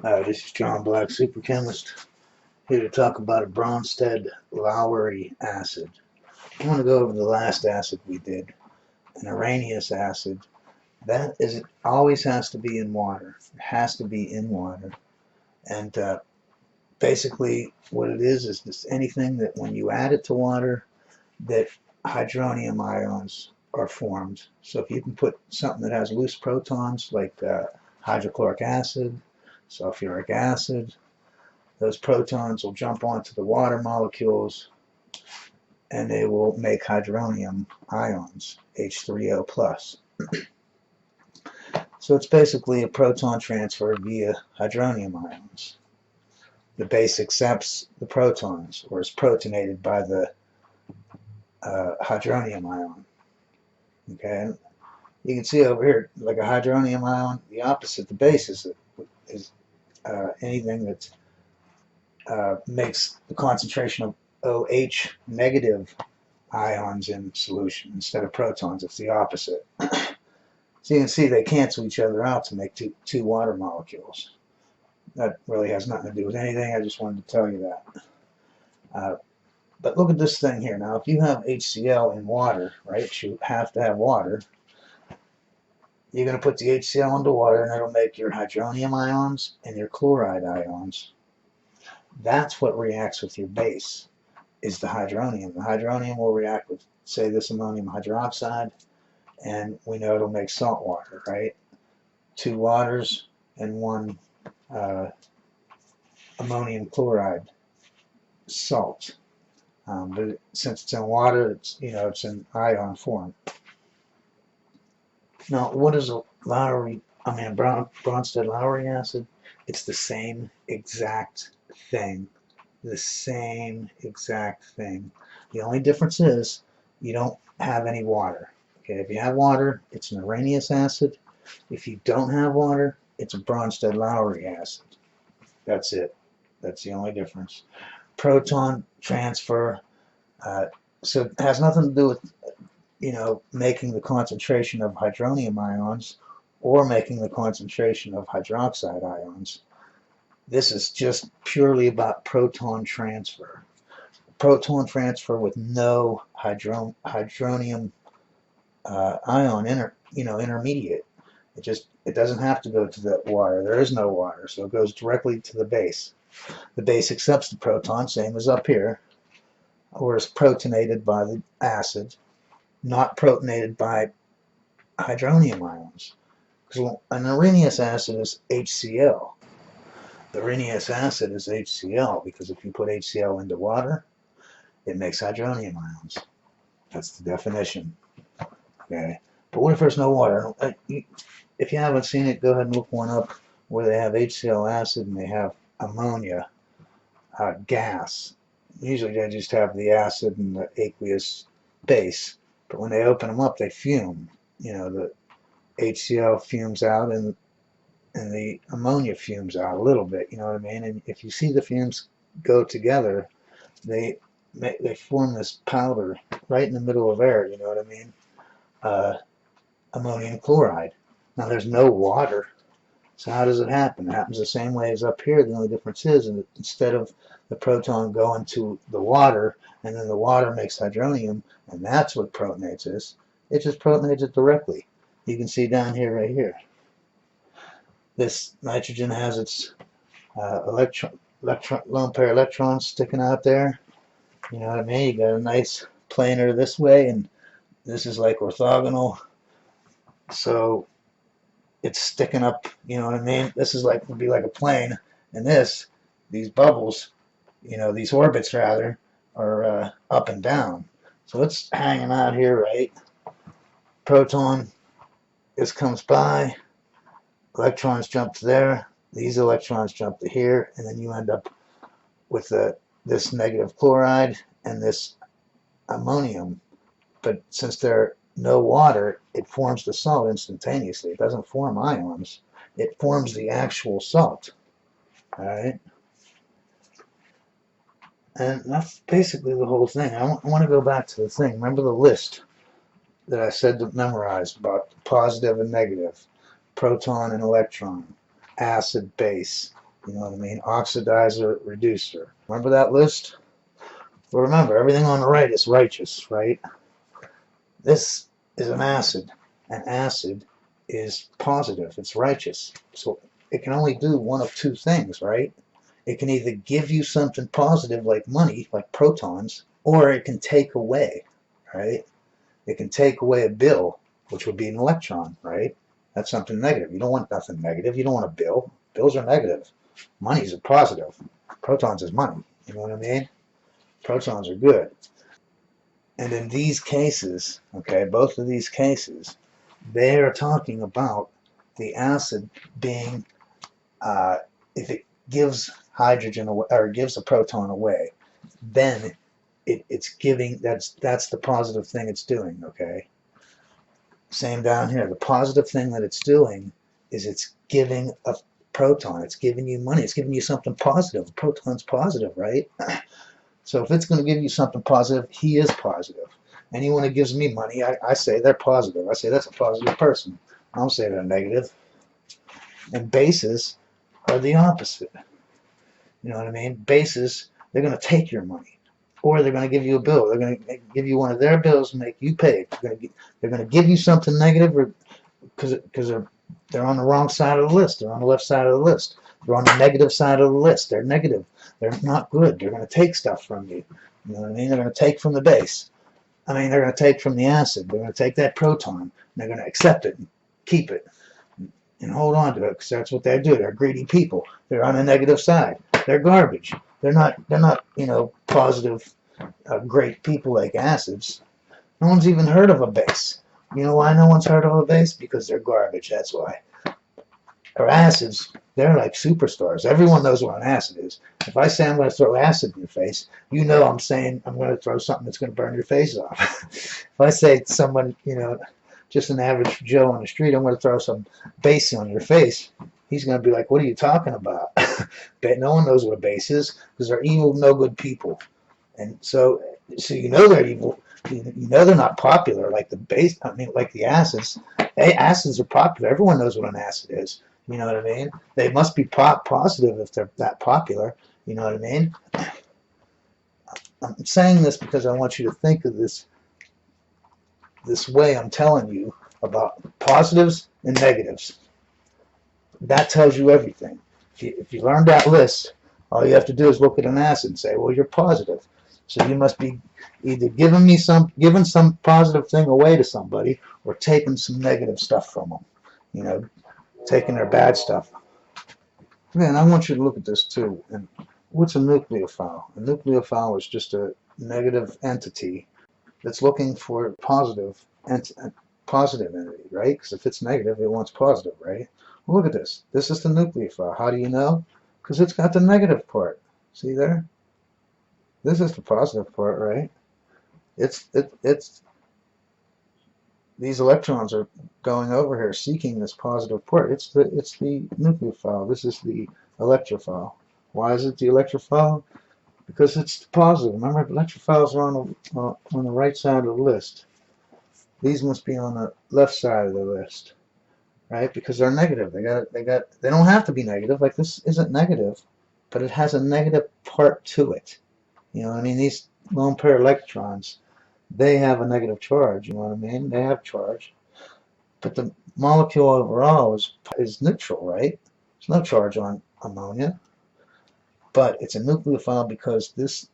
This is John Black, Super Chemist, here to talk about a Bronsted Lowry acid. I want to go over the last acid we did, an Arrhenius acid. That is, it always has to be in water. It has to be in water. And basically what it is this anything that when you add it to water, that hydronium ions are formed. So if you can put something that has loose protons, like hydrochloric acid, sulfuric acid, those protons will jump onto the water molecules and they will make hydronium ions, H3O plus. So it's basically a proton transfer via hydronium ions. The base accepts the protons, or is protonated by the hydronium ion. Okay, you can see over here, like a hydronium ion, the opposite, the base is anything that makes the concentration of OH negative ions in solution instead of protons. It's the opposite. So you can see they cancel each other out to make two water molecules. That really has nothing to do with anything. I just wanted to tell you that. But look at this thing here. Now, if you have HCl in water, right, you have to have water. You're going to put the HCl into water, and it'll make your hydronium ions and your chloride ions. That's what reacts with your base, is the hydronium. The hydronium will react with, say, this ammonium hydroxide, and we know it'll make salt water, right? 2 waters and 1 ammonium chloride salt. But since it's in water, it's in ion form. Now, what is a Bronsted Lowry acid? It's the same exact thing. The same exact thing. The only difference is you don't have any water. Okay, if you have water, it's an Arrhenius acid. If you don't have water, it's a Bronsted Lowry acid. That's it. That's the only difference. Proton transfer. So it has nothing to do with making the concentration of hydronium ions or making the concentration of hydroxide ions. This is just purely about proton transfer. Proton transfer with no hydronium ion intermediate. It doesn't have to go to the water. There is no water, so it goes directly to the base. The base accepts the proton, same as up here, or is protonated by the acid, not protonated by hydronium ions. Because an Arrhenius acid is HCl. The Arrhenius acid is HCl because if you put HCl into water, it makes hydronium ions. That's the definition. Okay. But what if there's no water? If you haven't seen it, go ahead and look one up where they have HCl acid and they have ammonia gas. Usually they just have the acid and the aqueous base. But when they open them up, they fume. The HCl fumes out and the ammonia fumes out a little bit. You know what I mean? And if you see the fumes go together, they form this powder right in the middle of air. You know what I mean? Ammonium chloride. Now there's no water. So how does it happen? It happens the same way as up here. The only difference is instead of the proton going to the water, and then the water makes hydronium, and that's what protonates is. It just protonates it directly. You can see down here, right here. This nitrogen has its lone pair electrons sticking out there. You know what I mean? You got a nice planar this way, and this is like orthogonal. So it's sticking up, you know what I mean? This is would be like a plane, and these bubbles, these orbits rather, are up and down. So it's hanging out here, right? Proton, this comes by, electrons jump to there, these electrons jump to here, and then you end up with this negative chloride and this ammonium. But since there's no water, it forms the salt instantaneously. It doesn't form ions. It forms the actual salt. All right? And that's basically the whole thing. I want to go back to the thing. Remember the list that I said to memorize about positive and negative, proton and electron, acid, base, You know what I mean? Oxidizer, reducer. Remember that list? Well, remember, everything on the right is righteous, right? This is an acid. An acid is positive. It's righteous. So it can only do one of two things, right? It can either give you something positive like money, like protons, or it can take away, right? It can take away a bill, which would be an electron, right? That's something negative. You don't want nothing negative. You don't want a bill. Bills are negative. Money's a positive. Protons is money. You know what I mean? Protons are good. And in these cases, okay, both of these cases, they are talking about the acid being, if it gives hydrogen away, or gives a proton away, then it's giving, that's the positive thing it's doing, okay? Same down here. The positive thing that it's doing is it's giving a proton. It's giving you money. It's giving you something positive. A proton's positive, right? So if it's going to give you something positive, he is positive. Anyone who gives me money, I say they're positive. I say that's a positive person. I don't say they're negative. And bases are the opposite. You know what I mean? Bases, they're going to take your money. Or they're going to give you a bill. They're going to give you one of their bills and make you pay. They're going to give you something negative because they're on the wrong side of the list. They're on the left side of the list. They're on the negative side of the list. They're negative. They're not good. They're going to take stuff from you. You know what I mean? They're going to take from the base. I mean, they're going to take from the acid. They're going to take that proton. And they're going to accept it and keep it and hold on to it because that's what they do. They're greedy people. They're on the negative side. They're garbage. They're not you know, positive, great people like acids. No one's even heard of a base. You know why no one's heard of a base? Because they're garbage, that's why. Or acids, they're like superstars. Everyone knows what an acid is. If I say I'm going to throw acid in your face, you know I'm saying I'm going to throw something that's going to burn your face off. If I say to someone, you know, just an average Joe on the street, I'm going to throw some base on your face, he's going to be like, what are you talking about? But no one knows what a base is because they're evil, no good people. And so you know they're evil. You know they're not popular like the base. I mean, like the acids. Acids are popular. Everyone knows what an acid is. You know what I mean? They must be positive if they're that popular. You know what I mean? I'm saying this because I want you to think of this way I'm telling you about positives and negatives. That tells you everything. If you learned that list, all you have to do is look at an acid and say, well, you're positive. So you must be either giving some positive thing away to somebody or taking some negative stuff from them. You know, taking their bad stuff. Man, I want you to look at this too. And what's a nucleophile? A nucleophile is just a negative entity that's looking for a positive entity, right? Because if it's negative, it wants positive, right? Well, look at this. This is the nucleophile. How do you know? Because it's got the negative part. See there? This is the positive part, right? It's these electrons are going over here seeking this positive part. It's the nucleophile. This is the electrophile. Why is it the electrophile? Because it's positive. Remember, electrophiles are on the right side of the list. These must be on the left side of the list, right? Because they're negative. They don't have to be negative. Like this isn't negative, but it has a negative part to it. You know what I mean? These lone pair electrons, they have a negative charge. You know what I mean? They have charge, but the molecule overall is neutral, right? There's no charge on ammonia, but it's a nucleophile because this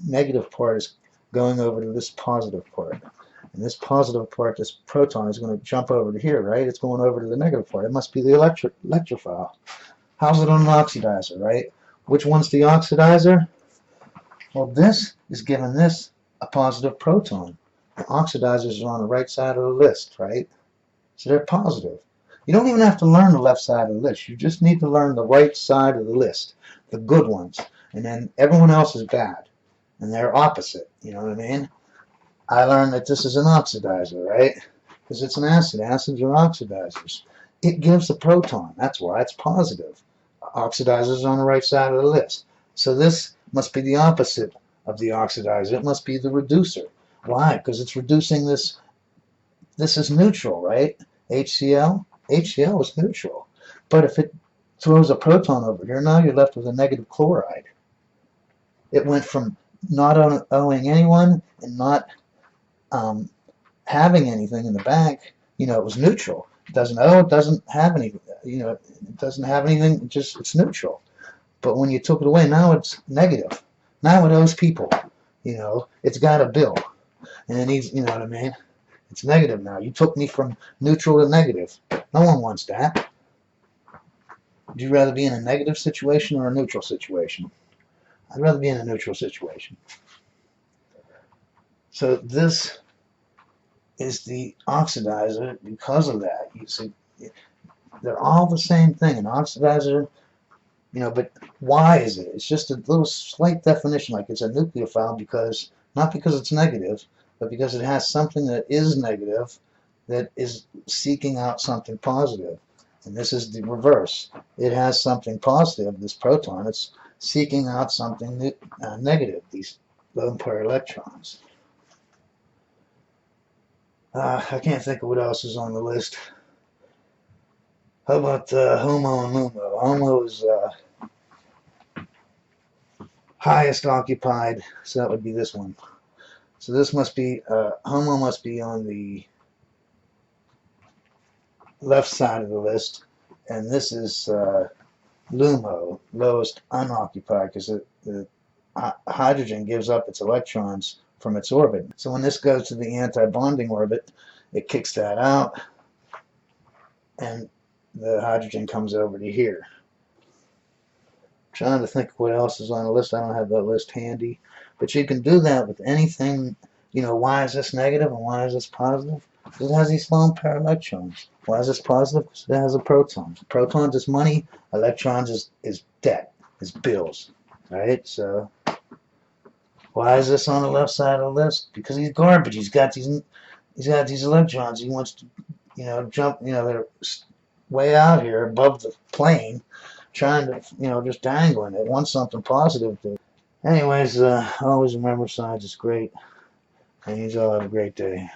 negative part is going over to this positive part. And this positive part, this proton, is going to jump over to here, right? It's going over to the negative part. It must be the electrophile. How's it on an oxidizer, right? Which one's the oxidizer? Well, this is giving this a positive proton. The oxidizers are on the right side of the list, right? So they're positive. You don't even have to learn the left side of the list. You just need to learn the right side of the list, the good ones. And then everyone else is bad. And they're opposite, you know what I mean? I learned that this is an oxidizer, right? Because it's an acid. Acids are oxidizers. It gives a proton. That's why it's positive. Oxidizers are on the right side of the list. So this must be the opposite of the oxidizer. It must be the reducer. Why? Because it's reducing this. This is neutral, right? HCl? HCl is neutral. But if it So it was a proton over here. Now you're left with a negative chloride. It went from not owing anyone and not having anything in the bank. It was neutral. It doesn't owe. It doesn't have anything. It doesn't have anything. It's neutral. But when you took it away, now it's negative. Now it owes people. It's got a bill, and it needs. You know what I mean? It's negative now. You took me from neutral to negative. No one wants that. Would you rather be in a negative situation or a neutral situation? I'd rather be in a neutral situation. So this is the oxidizer because of that. You see, they're all the same thing. An oxidizer, but why is it? It's just a little slight definition, like it's a nucleophile because, not because it's negative, but because it has something that is negative that is seeking out something positive. And this is the reverse. It has something positive, this proton. It's seeking out something negative, these lone pair electrons. I can't think of what else is on the list. How about HOMO and LUMO? HOMO is highest occupied, so that would be this one. So this must be, HOMO must be on the left side of the list, and this is LUMO, lowest unoccupied, because the hydrogen gives up its electrons from its orbit. So when this goes to the anti-bonding orbit, it kicks that out, and the hydrogen comes over to here. I'm trying to think what else is on the list. I don't have that list handy, but you can do that with anything. Why is this negative and why is this positive? Because it has these lone pair electrons. Why is this positive? Because it has a proton. Protons is money, electrons is debt, is bills. Right? So why is this on the left side of the list? Because he's garbage. He's got these electrons. He wants to, jump. They're way out here above the plane, trying to, just dangling. It wants something positive to. Anyways, always remember science is great, and you all have a great day.